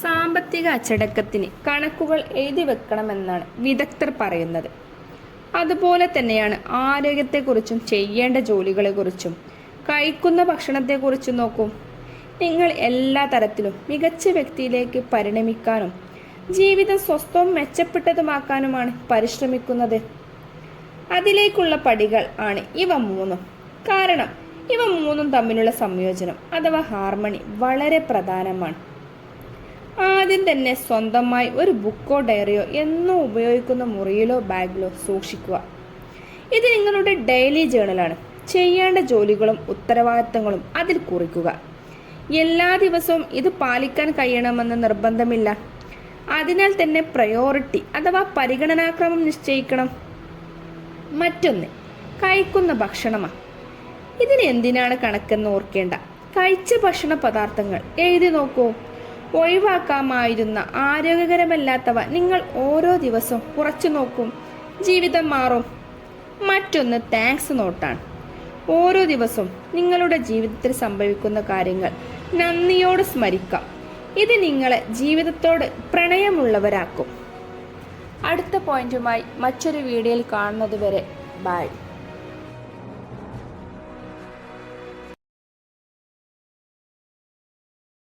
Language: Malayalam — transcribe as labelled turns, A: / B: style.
A: സാമ്പത്തിക അച്ചടക്കത്തിന് കണക്കുകൾ എഴുതി വെക്കണമെന്നാണ് വിദഗ്ധർ പറയുന്നത്. അതുപോലെ തന്നെയാണ് ആരോഗ്യത്തെക്കുറിച്ചും ചെയ്യേണ്ട ജോലികളെക്കുറിച്ചും കഴിക്കുന്ന ഭക്ഷണത്തെക്കുറിച്ചും നോക്കൂ. നിങ്ങൾ എല്ലാ തരത്തിലും മികച്ച വ്യക്തിയിലേക്ക് പരിണമിക്കാനും ജീവിതം സ്വസ്ഥവും മെച്ചപ്പെട്ടതുമാക്കാനുമാണ് പരിശ്രമിക്കുന്നത്. അതിലേക്കുള്ള പടികൾ ആണ് ഇവ മൂന്നും. കാരണം ഇവ മൂന്നും തമ്മിലുള്ള സംയോജനം അഥവാ ഹാർമണി വളരെ പ്രധാനമാണ്. ആദ്യം തന്നെ സ്വന്തമായി ഒരു ബുക്കോ ഡയറിയോ എന്നും ഉപയോഗിക്കുന്ന മുറിയിലോ ബാഗിലോ സൂക്ഷിക്കുക. ഇത് നിങ്ങളുടെ ഡെയിലി ജേണലാണ്. ചെയ്യേണ്ട ജോലികളും ഉത്തരവാദിത്തങ്ങളും അതിൽ കുറിക്കുക. എല്ലാ ദിവസവും ഇത് പാലിക്കാൻ കഴിയണമെന്ന് നിർബന്ധമില്ല. അതിനാൽ തന്നെ പ്രയോറിറ്റി അഥവാ പരിഗണനാക്രമം നിശ്ചയിക്കണം. മറ്റൊന്ന് കഴിക്കുന്ന ഭക്ഷണമാണ്. ഇതിന് എന്തിനാണ് കണക്കെന്ന് ഓർക്കേണ്ട. കഴിച്ച ഭക്ഷണ പദാർത്ഥങ്ങൾ എഴുതി നോക്കൂ. ഒഴിവാക്കാമായിരുന്ന ആരോഗ്യകരമല്ലാത്തവ നിങ്ങൾ ഓരോ ദിവസവും കുറച്ചു നോക്കും. ജീവിതം മാറും. മറ്റൊന്ന് താങ്ക്സ് നോട്ടാണ്. ഓരോ ദിവസവും നിങ്ങളുടെ ജീവിതത്തിൽ സംഭവിക്കുന്ന കാര്യങ്ങൾ നന്ദിയോട് സ്മരിക്കാം. ഇത് നിങ്ങളെ ജീവിതത്തോട് പ്രണയമുള്ളവരാക്കും. അടുത്ത പോയിന്റുമായി മറ്റൊരു വീഡിയോയിൽ കാണുന്നതുവരെ ബൈ.